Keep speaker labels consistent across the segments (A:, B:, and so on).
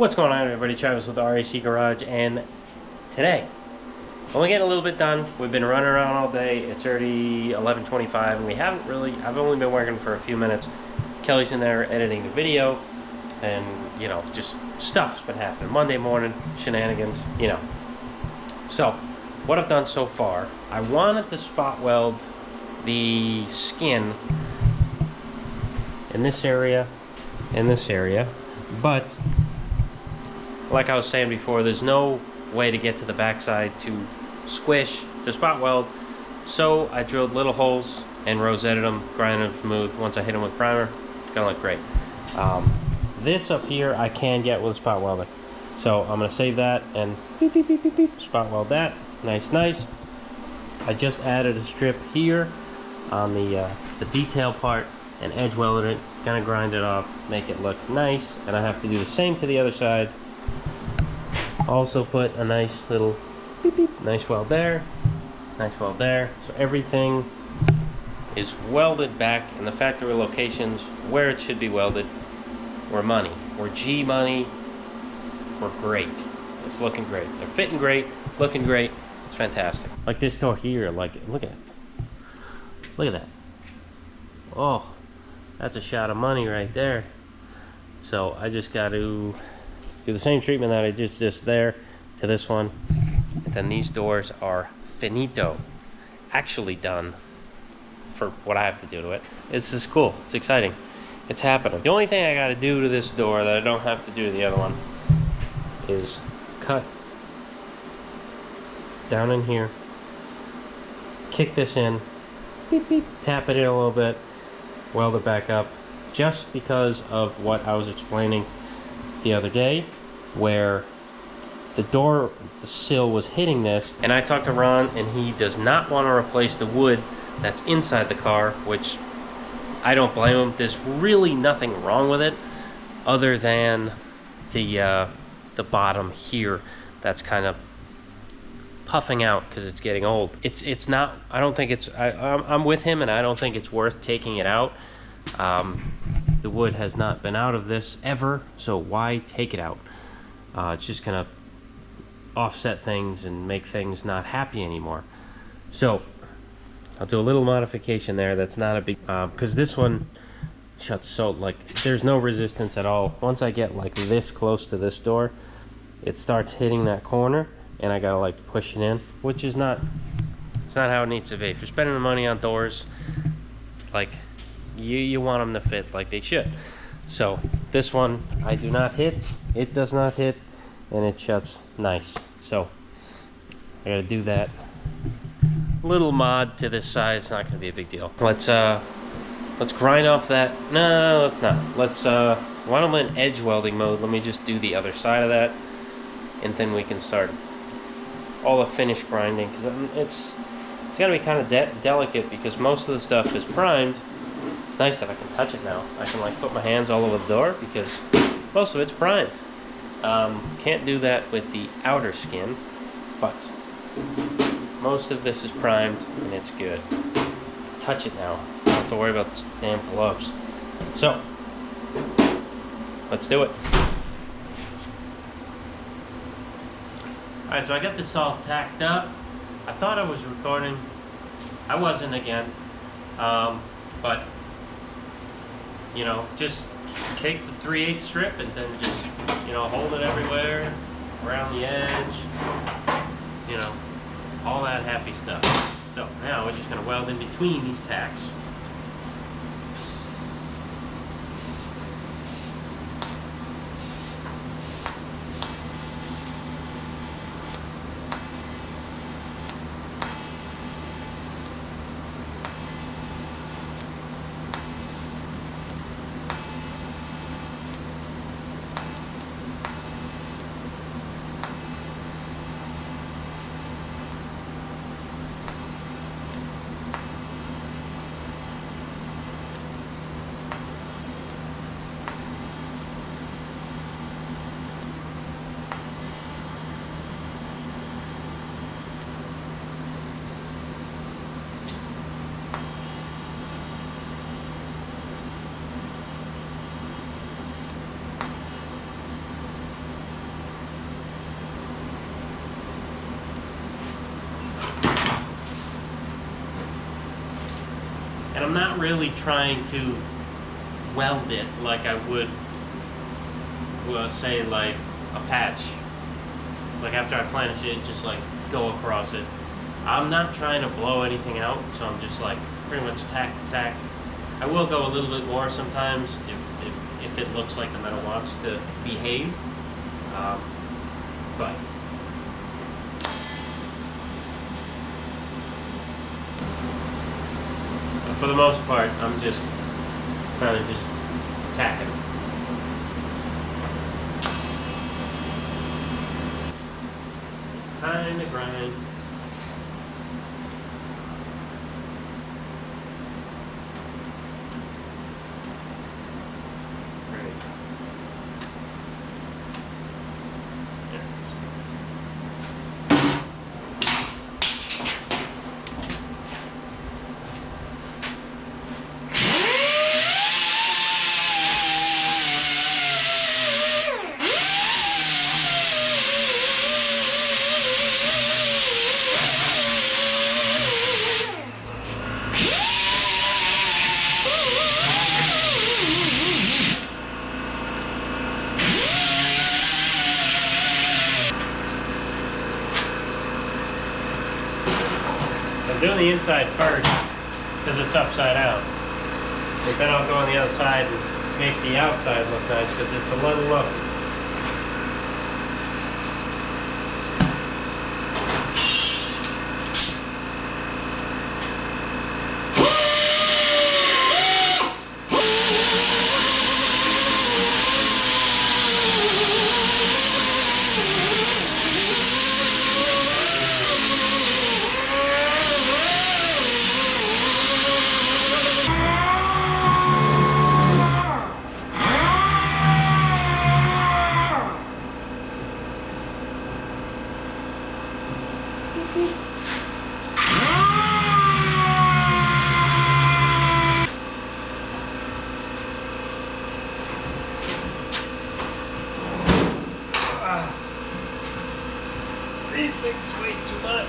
A: What's going on, everybody? Travis with the RAC Garage, and today only getting a little bit done. We've been running around all day. It's already 11:25 and we haven't really, I've only been working for a few minutes. Kelly's in there editing the video, and you know, just stuff's been happening. Monday morning shenanigans, you know. So what I've done so far, I wanted to spot weld the skin in this area, but like I was saying before, there's no way to get to the backside to squish, to spot weld. So I drilled little holes and rosetted them, grinded them smooth. Once I hit them with primer, it's gonna look great. This up here I can get with a spot welder. So I'm gonna save that and beep, beep, beep, beep, beep, spot weld that. Nice, nice. I just added a strip here on the detail part and edge welded it. Gonna grind it off, make it look nice, and I have to do the same to the other side. Also put a nice little beep beep, nice weld there, nice weld there. So everything is welded back in the factory locations where it should be welded. We're money, we're G money, we're great. It's looking great. They're fitting great, looking great. It's fantastic. Like this door here, like, look at it. Look at that. Oh, that's a shot of money right there. So I just got to do the same treatment that I did just there to this one. And then these doors are finito. Actually done for what I have to do to it. It's just cool. It's exciting. It's happening. The only thing I got to do to this door that I don't have to do to the other one is cut down in here, kick this in, beep beep, tap it in a little bit, weld it back up, just because of what I was explaining the other day, where the sill was hitting this. And I talked to Ron, and he does not want to replace the wood that's inside the car, which I don't blame him. There's really nothing wrong with it other than the bottom here that's kind of puffing out because it's getting old. It's not, I don't think it's, I'm with him, and I don't think it's worth taking it out. The wood has not been out of this ever, so why take it out? It's just gonna offset things and make things not happy anymore. So I'll do a little modification there. That's not a big, because this one shuts so, like, there's no resistance at all. Once I get like this close to this door, it starts hitting that corner, and I gotta like push it in, which is not, it's not how it needs to be. If you're spending the money on doors, like, you want them to fit like they should. So this one I do not hit, it does not hit, and it shuts nice. So I gotta do that little mod to this side. It's not gonna be a big deal. Let's grind off that. No, let's not. Let's while I'm in edge welding mode, let me just do the other side of that, and then we can start all the finish grinding, because it's gonna be kind of delicate, because most of the stuff is primed. It's nice that I can touch it now. I can like put my hands all over the door because most of it's primed. Can't do that with the outer skin, but most of this is primed and it's good. Touch it now. I don't have to worry about damn gloves. So let's do it. Alright, so I got this all tacked up. I thought I was recording. I wasn't again. But you know, just take the 3/8 strip and then just, you know, hold it everywhere, around the edge, you know, all that happy stuff. So now we're just gonna weld in between these tacks. I'm not really trying to weld it like I would, well, say like a patch. Like after I planish it, just like go across it. I'm not trying to blow anything out, so I'm just like pretty much tack. I will go a little bit more sometimes if it looks like the metal wants to behave. But for the most part, I'm just kind of just tacking it. Time to grind. I'm doing the inside first because it's upside out. But then I'll go on the other side and make the outside look nice because it's a little look. These things weigh too much.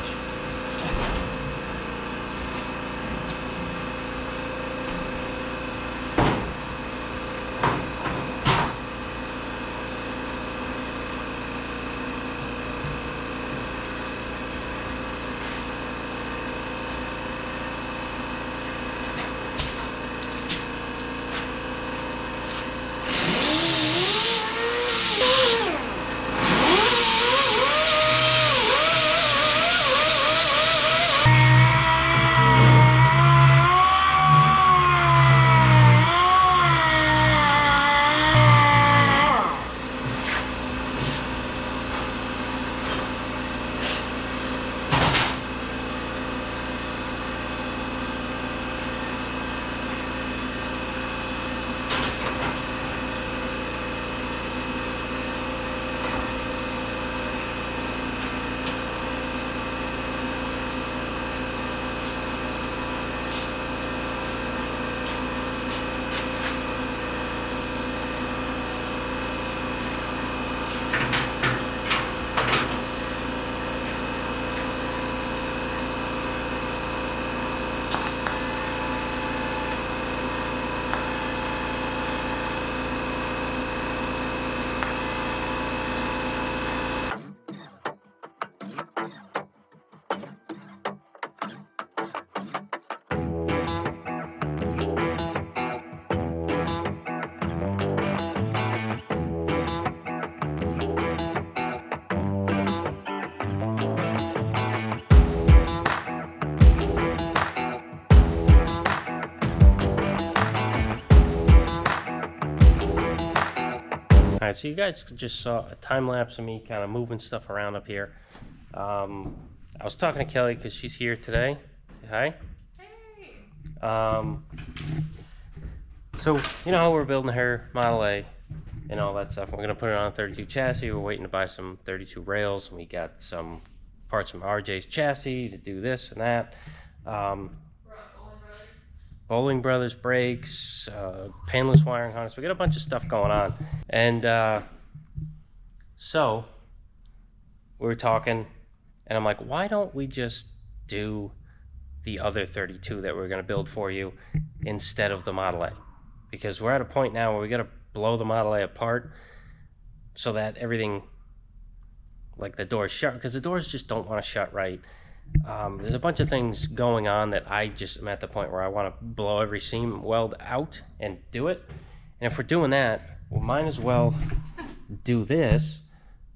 A: Alright, so you guys just saw a time lapse of me kind of moving stuff around up here. I was talking to Kelly because she's here today. Say hi. Hey. So, you know how we're building her Model A and all that stuff. We're going to put it on a 32 chassis. We're waiting to buy some 32 rails. And we got some parts from RJ's chassis to do this and that. Bowling Brothers brakes, paneless wiring harness. We got a bunch of stuff going on. And so we were talking, and I'm like, why don't we just do the other 32 that we're going to build for you instead of the Model A, because we're at a point now where we got to blow the Model A apart so that everything, like the doors shut, because the doors just don't want to shut right. There's a bunch of things going on that I just am at the point where I want to blow every seam weld out and do it. And if we're doing that, we might as well do this,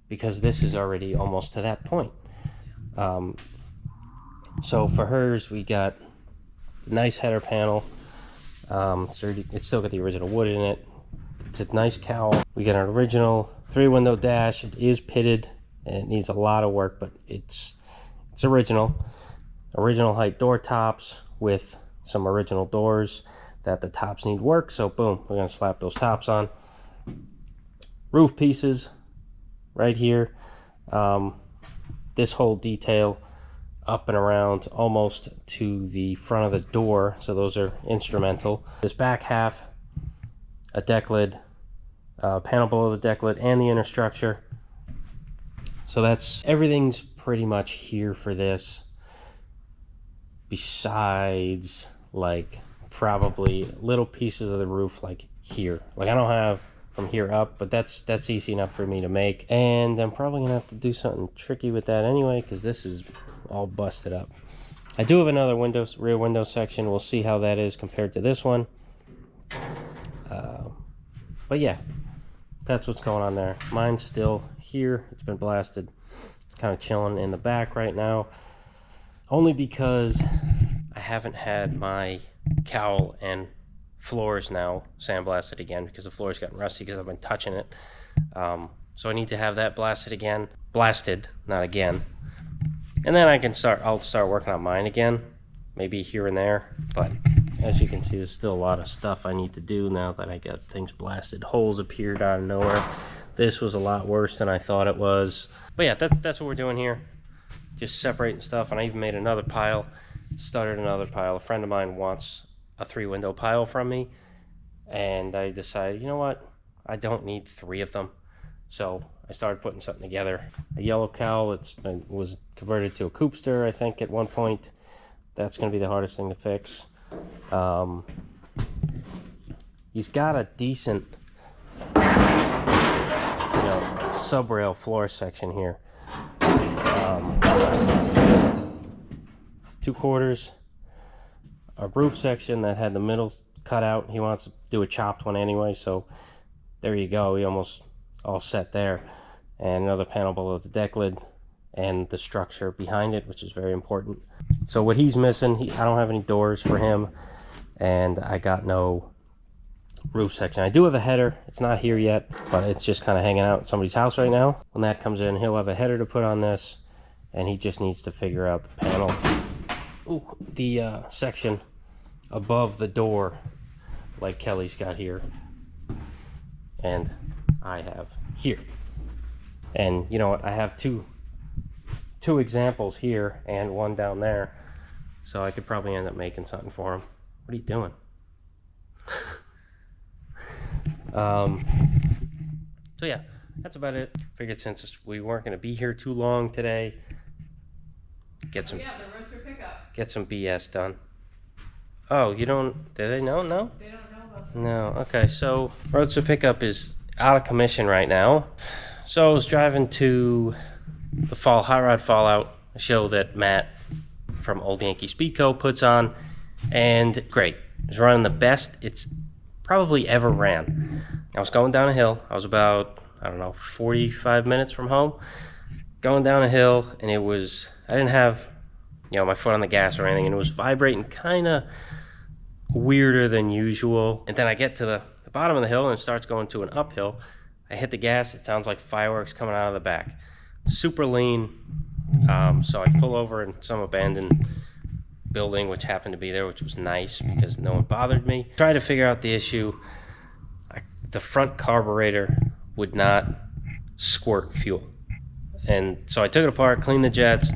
A: because this is already almost to that point. So for hers, we got a nice header panel. It's still got the original wood in it. It's a nice cowl. We got an original 3-window dash. It is pitted and it needs a lot of work, but it's original height door tops with some original doors that the tops need work. So boom, we're gonna slap those tops on. Roof pieces right here. This whole detail up and around almost to the front of the door, so those are instrumental. This back half, a deck lid, panel below the deck lid, and the inner structure. So that's everything's pretty much here for this, besides like probably little pieces of the roof like here. Like I don't have from here up, but that's easy enough for me to make, and I'm probably gonna have to do something tricky with that anyway, because this is all busted up. I do have another rear window section. We'll see how that is compared to this one. But yeah, that's what's going on there. Mine's still here. It's been blasted. It's kind of chilling in the back right now, only because I haven't had my cowl and floors now sandblasted again, because the floor's gotten rusty because I've been touching it. So I need to have that blasted, not again. And then I'll start working on mine again, maybe here and there. But as you can see, there's still a lot of stuff I need to do now that I got things blasted. Holes appeared out of nowhere. This was a lot worse than I thought it was. But yeah, that's what we're doing here. Just separating stuff. And I even made another pile, started another pile. A friend of mine wants a 3-window pile from me. And I decided, you know what? I don't need 3 of them. So I started putting something together. A yellow cowl was converted to a coopster, I think, at one point. That's going to be the hardest thing to fix. He's got a decent, sub-rail floor section here. 2/4, a roof section that had the middle cut out. He wants to do a chopped one anyway, so there you go. He almost all set there. And another panel below the deck lid and the structure behind it, which is very important. So what he's missing, I don't have any doors for him, and I got no roof section. I do have a header. It's not here yet, but it's just kind of hanging out at somebody's house right now. When that comes in, he'll have a header to put on this, and he just needs to figure out the panel, the section above the door, like Kelly's got here, and I have here. And you know what, I have two examples here and one down there, so I could probably end up making something for him. What are you doing? So yeah, that's about it. Figured since we weren't going to be here too long today, get some
B: the Roadster pickup.
A: Get some BS done. Oh, you don't? Do they know? No.
B: They don't know about that.
A: No. Okay, so Roadster pickup is out of commission right now. So I was driving to the Hot Rod Fallout, a show that Matt from Old Yankee Speedco puts on, and great. It was running the best it's probably ever ran. I was going down a hill. I was about, 45 minutes from home, going down a hill, and I didn't have, my foot on the gas or anything, and it was vibrating kind of weirder than usual. And then I get to the bottom of the hill, and it starts going to an uphill. I hit the gas. It sounds like fireworks coming out of the back. Super lean. So I pull over in some abandoned building, which happened to be there, which was nice because no one bothered me. Tried to figure out the issue. The front carburetor would not squirt fuel. And so I took it apart, cleaned the jets,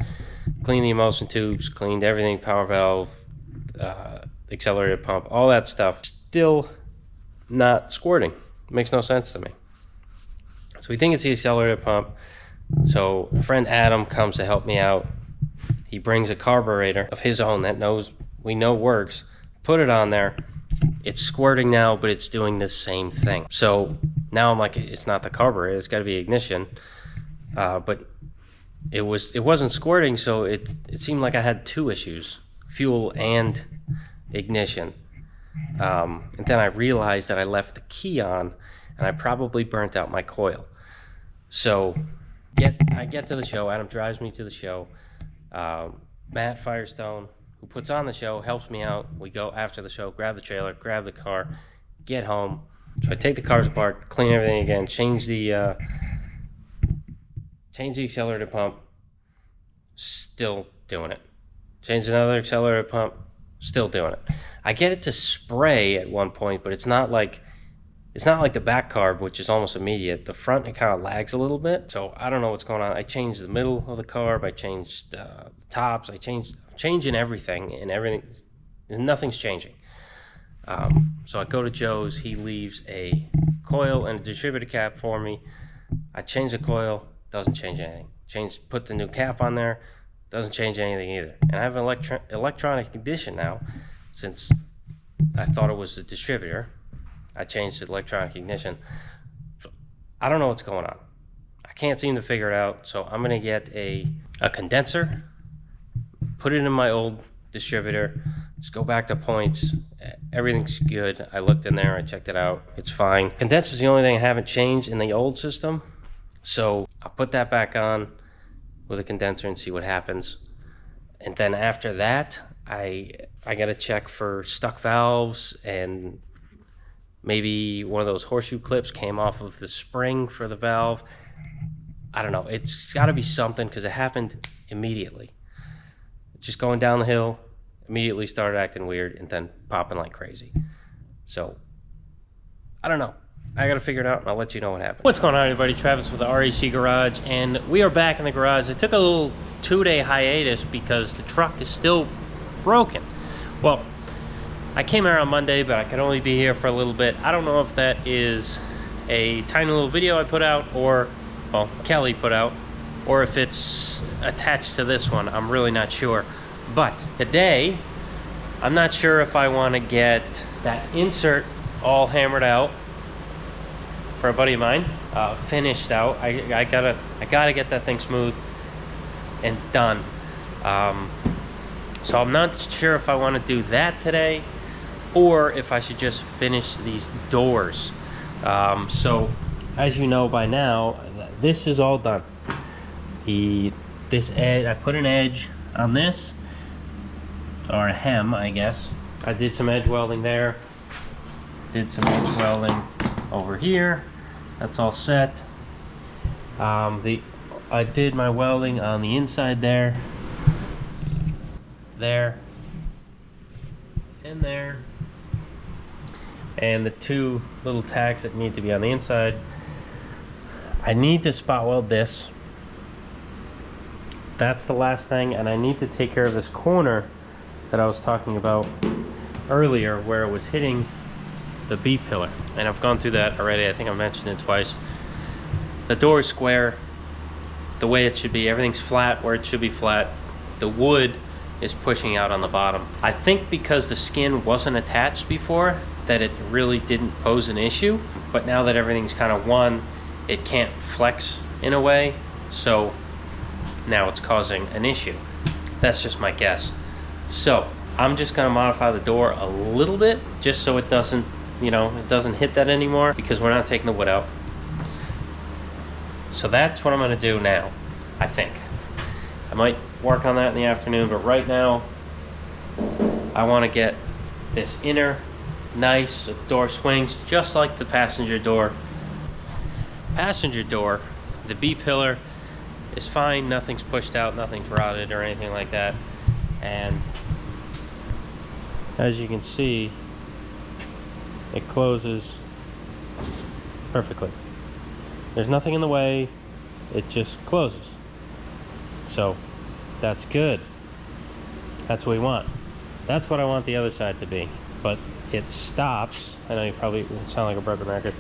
A: cleaned the emulsion tubes, cleaned everything, power valve, accelerator pump, all that stuff. Still not squirting. Makes no sense to me. So we think it's the accelerator pump. So a friend Adam comes to help me out. He brings a carburetor of his own that we know works, put it on there. It's squirting now, but it's doing the same thing. So now I'm like, it's not the carburetor, it's gotta be ignition. But it wasn't squirting, so it seemed like I had two issues, fuel and ignition. And then I realized that I left the key on and I probably burnt out my coil. So I get to the show, Adam drives me to the show. Matt Firestone, who puts on the show, helps me out. We go after the show, grab the trailer, grab the car, get home. So I take the cars apart, clean everything again, change the accelerator pump, still doing it. Change another accelerator pump, still doing it. I get it to spray at one point, but it's not like the back carb, which is almost immediate. The front, it kind of lags a little bit. So I don't know what's going on. I changed the middle of the carb. I changed the tops. Changing everything, and nothing's changing. So I go to Joe's. He leaves a coil and a distributor cap for me. I change the coil. Doesn't change anything. Put the new cap on there. Doesn't change anything either. And I have an electronic ignition now, since I thought it was the distributor. I changed the electronic ignition. So I don't know what's going on. I can't seem to figure it out. So I'm gonna get a condenser, put it in my old distributor, just go back to points. Everything's good. I looked in there, I checked it out. It's fine. Condenser is the only thing I haven't changed in the old system. So I'll put that back on with a condenser and see what happens. And then after that, I gotta check for stuck valves, and maybe one of those horseshoe clips came off of the spring for the valve. I don't know. It's got to be something, because it happened immediately. Just going down the hill, immediately started acting weird, and then popping like crazy. So I don't know. I got to figure it out, and I'll let you know what happens. What's going on, everybody? Travis with the REC Garage, and we are back in the garage. It took a little 2-day hiatus because the truck is still broken. Well, I came here on Monday, but I could only be here for a little bit. I don't know if that is a tiny little video I put out, or, well, Kelly put out, or if it's attached to this one. I'm really not sure. But today, I'm not sure if I want to get that insert all hammered out for a buddy of mine, finished out. I gotta get that thing smooth and done. So I'm not sure if I want to do that today, or if I should just finish these doors. So as you know by now, this is all done. This edge, I put an edge on this, or a hem, I guess. I did some edge welding there, did some edge welding over here. That's all set. I did my welding on the inside there, and there, and the two little tacks that need to be on the inside. I need to spot weld this. That's the last thing, and I need to take care of this corner that I was talking about earlier, where it was hitting the B pillar, and I've gone through that already. I think I mentioned it twice. The door is square the way it should be. Everything's flat where it should be flat. The wood is pushing out on the bottom. I think because the skin wasn't attached before, that it really didn't pose an issue, but now that everything's kind of one, it can't flex in a way, so now it's causing an issue. That's just my guess. So I'm just gonna modify the door a little bit, just so it doesn't, it doesn't hit that anymore, because we're not taking the wood out. So that's what I'm gonna do now, I think. I might work on that in the afternoon, but right now I want to get this inner nice. The door swings just like the passenger door. Passenger door, the B pillar is fine. Nothing's pushed out, nothing's rotted or anything like that. And as you can see, it closes perfectly. There's nothing in the way, it just closes. So that's good. That's what we want. That's what I want the other side to be. But it stops. I know you probably sound like a broken record.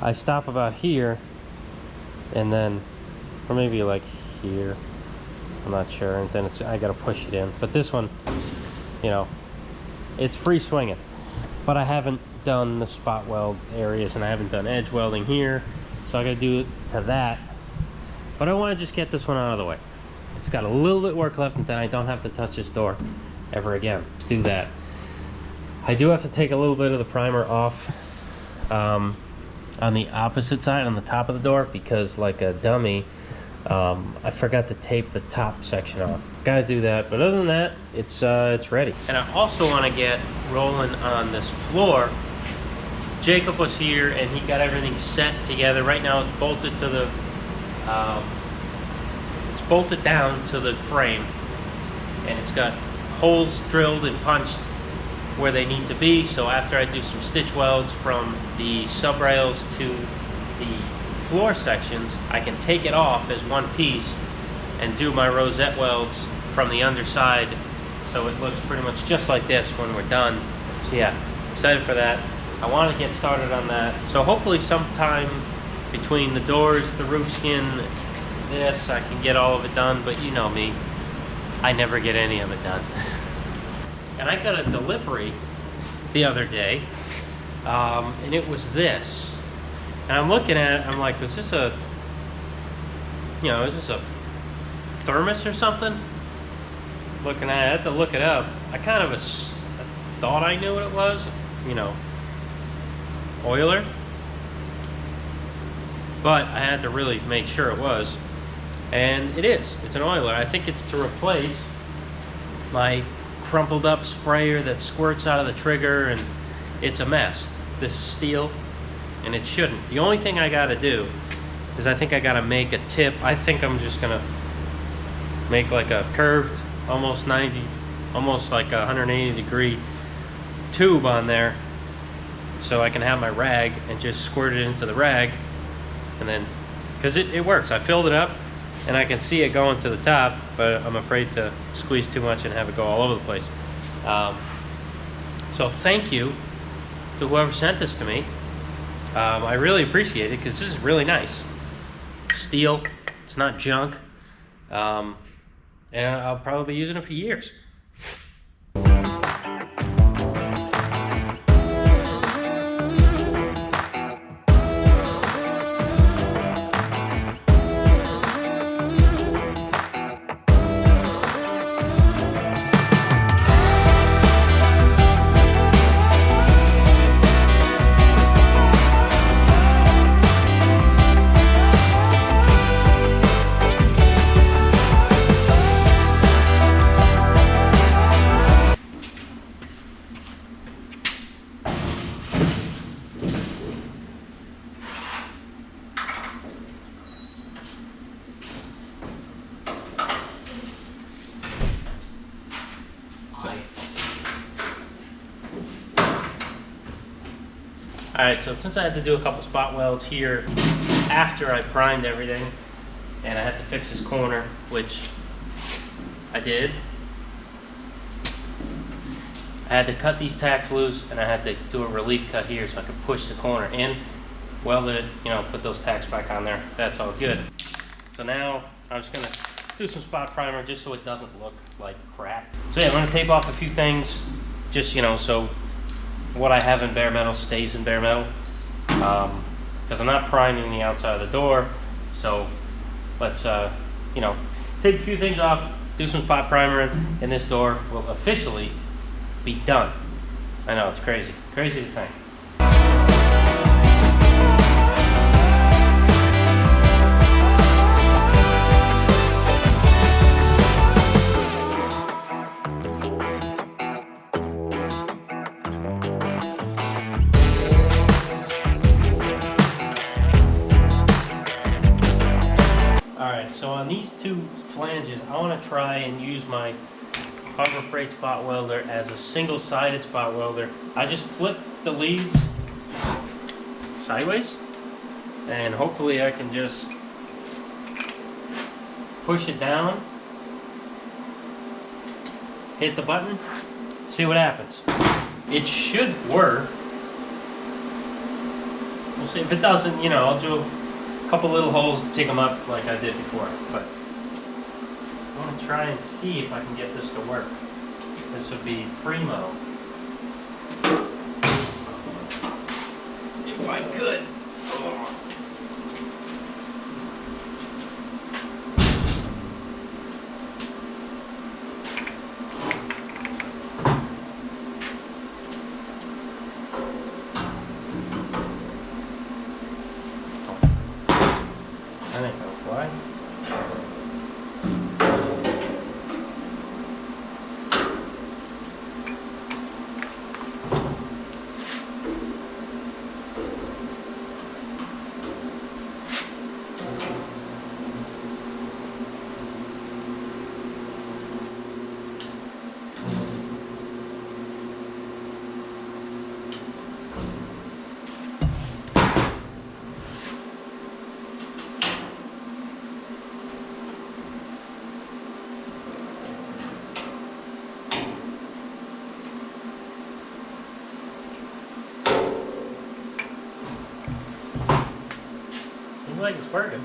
A: I stop about here, and then, or maybe like here, I'm not sure, and then I gotta push it in. But this one, you know, it's free swinging. But I haven't done the spot weld areas, and I haven't done edge welding here, so I gotta do it to that. But I want to just get this one out of the way. It's got a little bit of work left, and then I don't have to touch this door ever again. Let's do that. I do have to take a little bit of the primer off on the opposite side, on the top of the door, because like a dummy, I forgot to tape the top section off. Gotta do that, but other than that, it's ready. And I also want to get rolling on this floor. Jacob was here and he got everything set together. Right now it's bolted to the it's bolted down to the frame, and it's got holes drilled and punched where they need to be. So after I do some stitch welds from the sub rails to the floor sections, I can take it off as one piece and do my rosette welds from the underside, so it looks pretty much just like this when we're done. So yeah, excited for that. I want to get started on that. So hopefully sometime between the doors, the roof skin, this, I can get all of it done. But you know me, I never get any of it done. And I got a delivery the other day, and it was this. And I'm looking at it, I'm like, is this a, you know, is this a thermos or something? Looking at it, I had to look it up. I kind of thought I knew what it was, you know, oiler. But I had to really make sure it was. And it is. It's an oiler. I think it's to replace my crumpled up sprayer that squirts out of the trigger, and it's a mess. This is steel, and it shouldn't. The only thing I gotta do is I think I gotta make a tip. I think I'm just gonna make like a curved, almost like a 180 degree tube on there, so I can have my rag and just squirt it into the rag, and then, because it works. I filled it up and I can see it going to the top, but I'm afraid to squeeze too much and have it go all over the place. So thank you to whoever sent this to me. I really appreciate it, because this is really nice. Steel, it's not junk. And I'll probably be using it for years. Alright, so since I had to do a couple spot welds here after I primed everything, and I had to fix this corner, which I did, I had to cut these tacks loose, and I had to do a relief cut here so I could push the corner in, weld it, you know, put those tacks back on there. That's all good. So now I'm just gonna do some spot primer just so it doesn't look like crap. So yeah, I'm gonna tape off a few things, just, you know, so what I have in bare metal stays in bare metal, because I'm not priming the outside of the door. So let's you know, take a few things off, do some spot primer, and this door will officially be done. I know, it's crazy to think. So on these two flanges, I want to try and use my Harbor Freight spot welder as a single-sided spot welder. I just flip the leads sideways, and hopefully I can just push it down, hit the button, see what happens. It should work. We'll see. If it doesn't, you know, I'll do couple little holes, take them up like I did before, but I'm going to try and see if I can get this to work. This would be primo. If I could. Oh. I think that'll fly. Seems like it's working.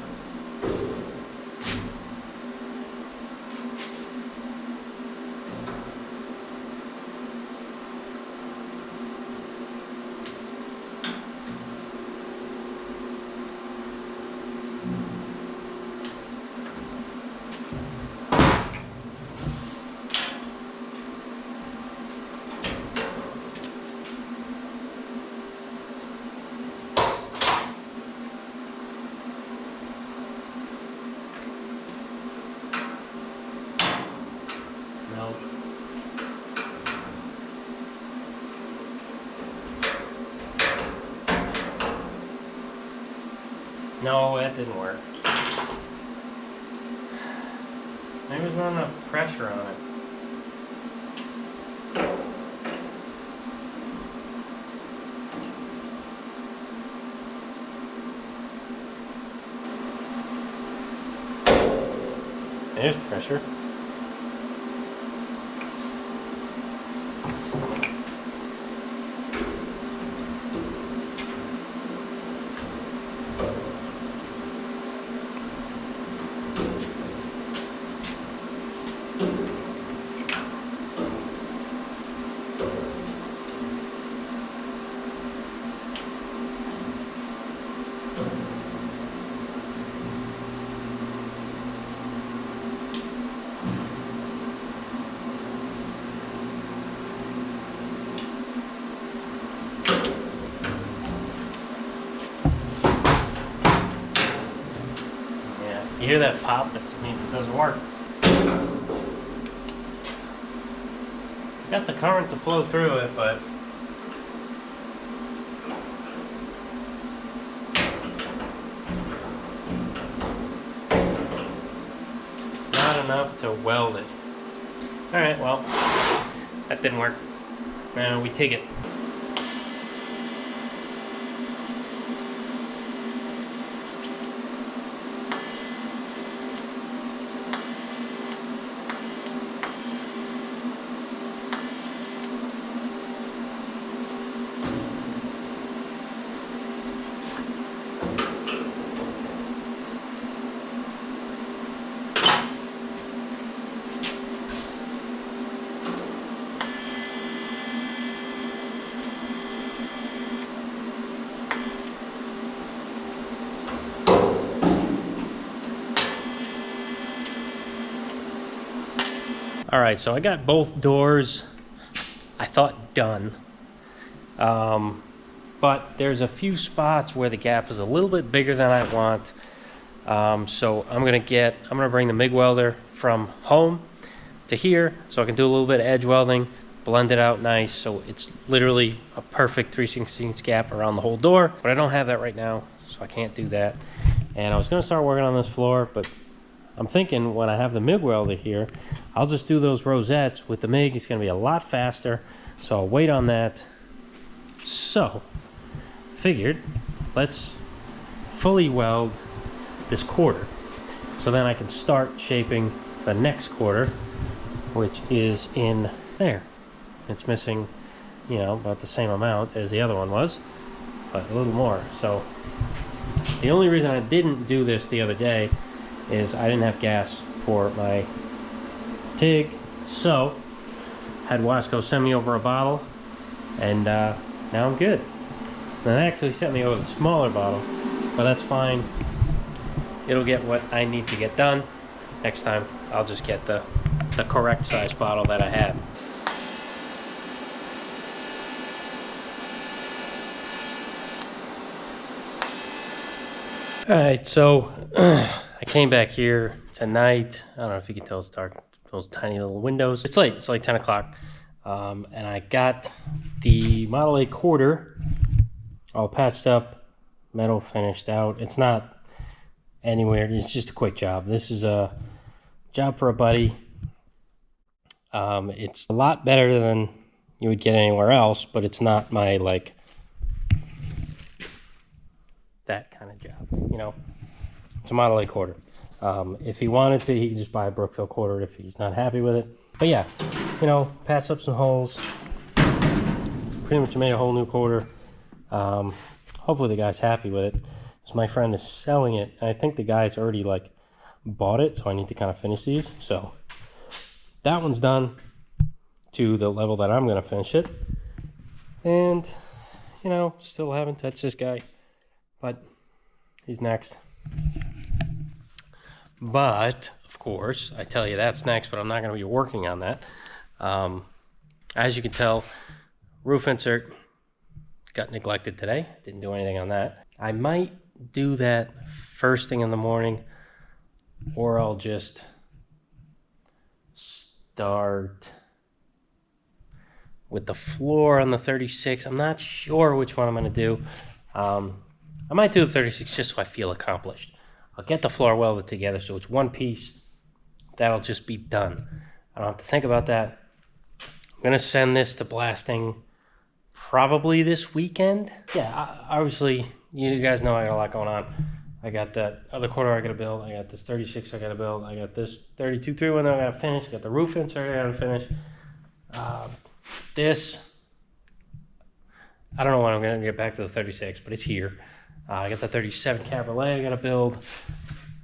A: No. No, that didn't work. Maybe there's not enough pressure on it. There's pressure. You hear that pop? It means it doesn't work. Got the current to flow through it, but not enough to weld it. Alright, well, that didn't work. We take it. Alright, so I got both doors, I thought, done. But there's a few spots where the gap is a little bit bigger than I want. So I'm gonna bring the MIG welder from home to here so I can do a little bit of edge welding, blend it out nice so it's literally a perfect 3/16 gap around the whole door. But I don't have that right now, so I can't do that. And I was gonna start working on this floor, but I'm thinking when I have the MIG welder here, I'll just do those rosettes with the MIG. It's gonna be a lot faster, so I'll wait on that. So, figured, let's fully weld this quarter. So then I can start shaping the next quarter, which is in there. It's missing, you know, about the same amount as the other one was, but a little more. So, the only reason I didn't do this the other day is I didn't have gas for my TIG. So, had Wasco send me over a bottle, and now I'm good. Now they actually sent me over the smaller bottle, but that's fine. It'll get what I need to get done. Next time, I'll just get the correct size bottle that I had. Alright, so I came back here tonight. I don't know if you can tell it's dark. Those tiny little windows. It's late. It's like 10 o'clock. And I got the Model A quarter all patched up, metal finished out. It's not anywhere. It's just a quick job. This is a job for a buddy. It's a lot better than you would get anywhere else, but it's not my, like, that kind of job, you know. It's a Model A quarter. If he wanted to, he could just buy a Brookfield quarter if he's not happy with it. But yeah, you know, patched up some holes. Pretty much made a whole new quarter. Hopefully the guy's happy with it. Because my friend is selling it. And I think the guy's already, like, bought it. So I need to kind of finish these. So that one's done to the level that I'm going to finish it. And, you know, still haven't touched this guy. But he's next. But, of course, I tell you that's next, but I'm not going to be working on that. As you can tell, roof insert got neglected today. Didn't do anything on that. I might do that first thing in the morning, or I'll just start with the floor on the 36. I'm not sure which one I'm going to do. I might do the 36 just so I feel accomplished. I'll get the floor welded together so it's one piece. That'll just be done. I don't have to think about that. I'm going to send this to blasting probably this weekend. Yeah, obviously, you guys know I got a lot going on. I got that other quarter I got to build. I got this 36 I got to build. I got this 32-3 one I got to finish. I got the roof insert I got to finish. This, I don't know when I'm going to get back to the 36, but it's here. I got the 37 cabriolet I got to build.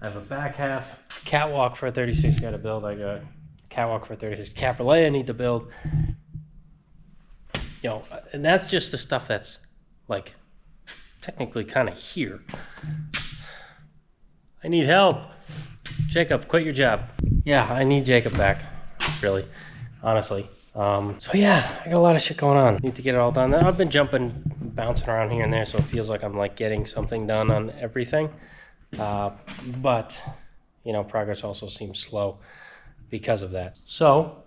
A: I have a back half catwalk for a 36 I got to build. I got a catwalk for a 36 cabriolet I need to build. You know, and that's just the stuff that's, like, technically kind of here. I need help. Jacob, quit your job. Yeah, I need Jacob back, really, honestly. So yeah, I got a lot of shit going on. Need to get it all done. I've been bouncing around here and there, so it feels like I'm like getting something done on everything. But, you know, progress also seems slow because of that. So,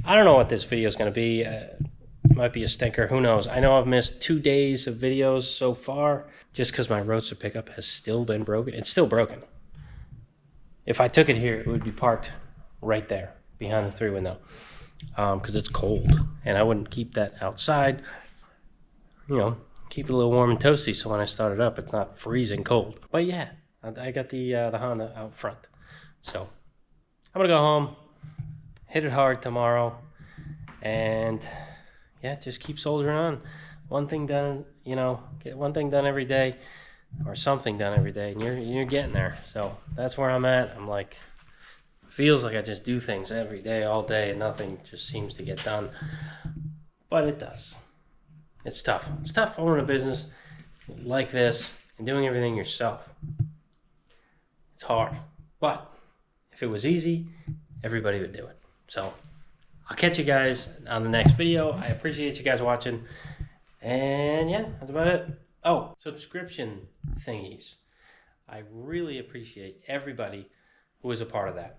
A: I don't know what this video is going to be. It might be a stinker. Who knows? I know I've missed 2 days of videos so far just because my Roadster pickup has still been broken. It's still broken. If I took it here, it would be parked right there behind the 3-window. Because it's cold, and I wouldn't keep that outside. You know, keep it a little warm and toasty so when I start it up, it's not freezing cold. But yeah, I got the Honda out front. So I'm gonna go home, hit it hard tomorrow, and yeah, just keep soldiering on. One thing done, you know, get one thing done every day, or something done every day, and you're getting there. So that's where I'm at. I'm like, feels like I just do things every day, all day, and nothing just seems to get done. But it does. It's tough. It's tough owning a business like this and doing everything yourself. It's hard. But if it was easy, everybody would do it. So I'll catch you guys on the next video. I appreciate you guys watching. And yeah, that's about it. Oh, subscription thingies. I really appreciate everybody who is a part of that.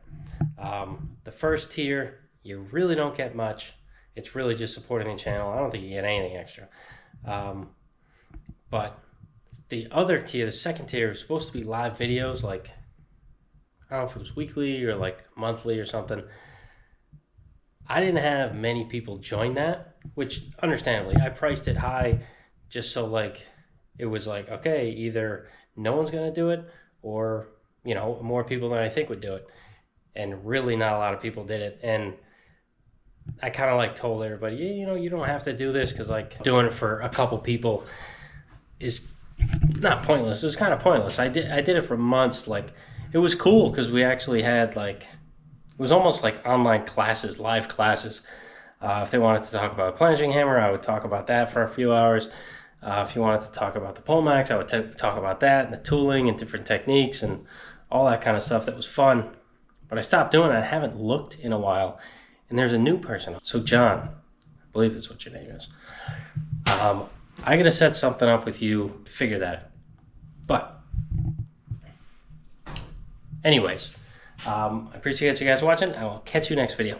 A: The first tier, you really don't get much. It's really just supporting the channel. I don't think you get anything extra. But the other tier, the second tier, is supposed to be live videos, like, I don't know if it was weekly or like monthly or something. I didn't have many people join that, which understandably, I priced it high just so like, it was like, okay, either no one's gonna do it or, you know, more people than I think would do it. And really not a lot of people did it. And I kind of like told everybody, yeah, you know, you don't have to do this because like doing it for a couple people is not pointless. It was kind of pointless. I did it for months. Like, it was cool because we actually had like It was almost like online classes, live classes. If they wanted to talk about a planching hammer, I would talk about that for a few hours. If you wanted to talk about the Poleaxe, I would talk about that and the tooling and different techniques and all that kind of stuff. That was fun. But I stopped doing it. I haven't looked in a while. And there's a new person. So John, I believe that's what your name is. I got to set something up with you, figure that out. But anyways, I appreciate you guys watching. I will catch you next video.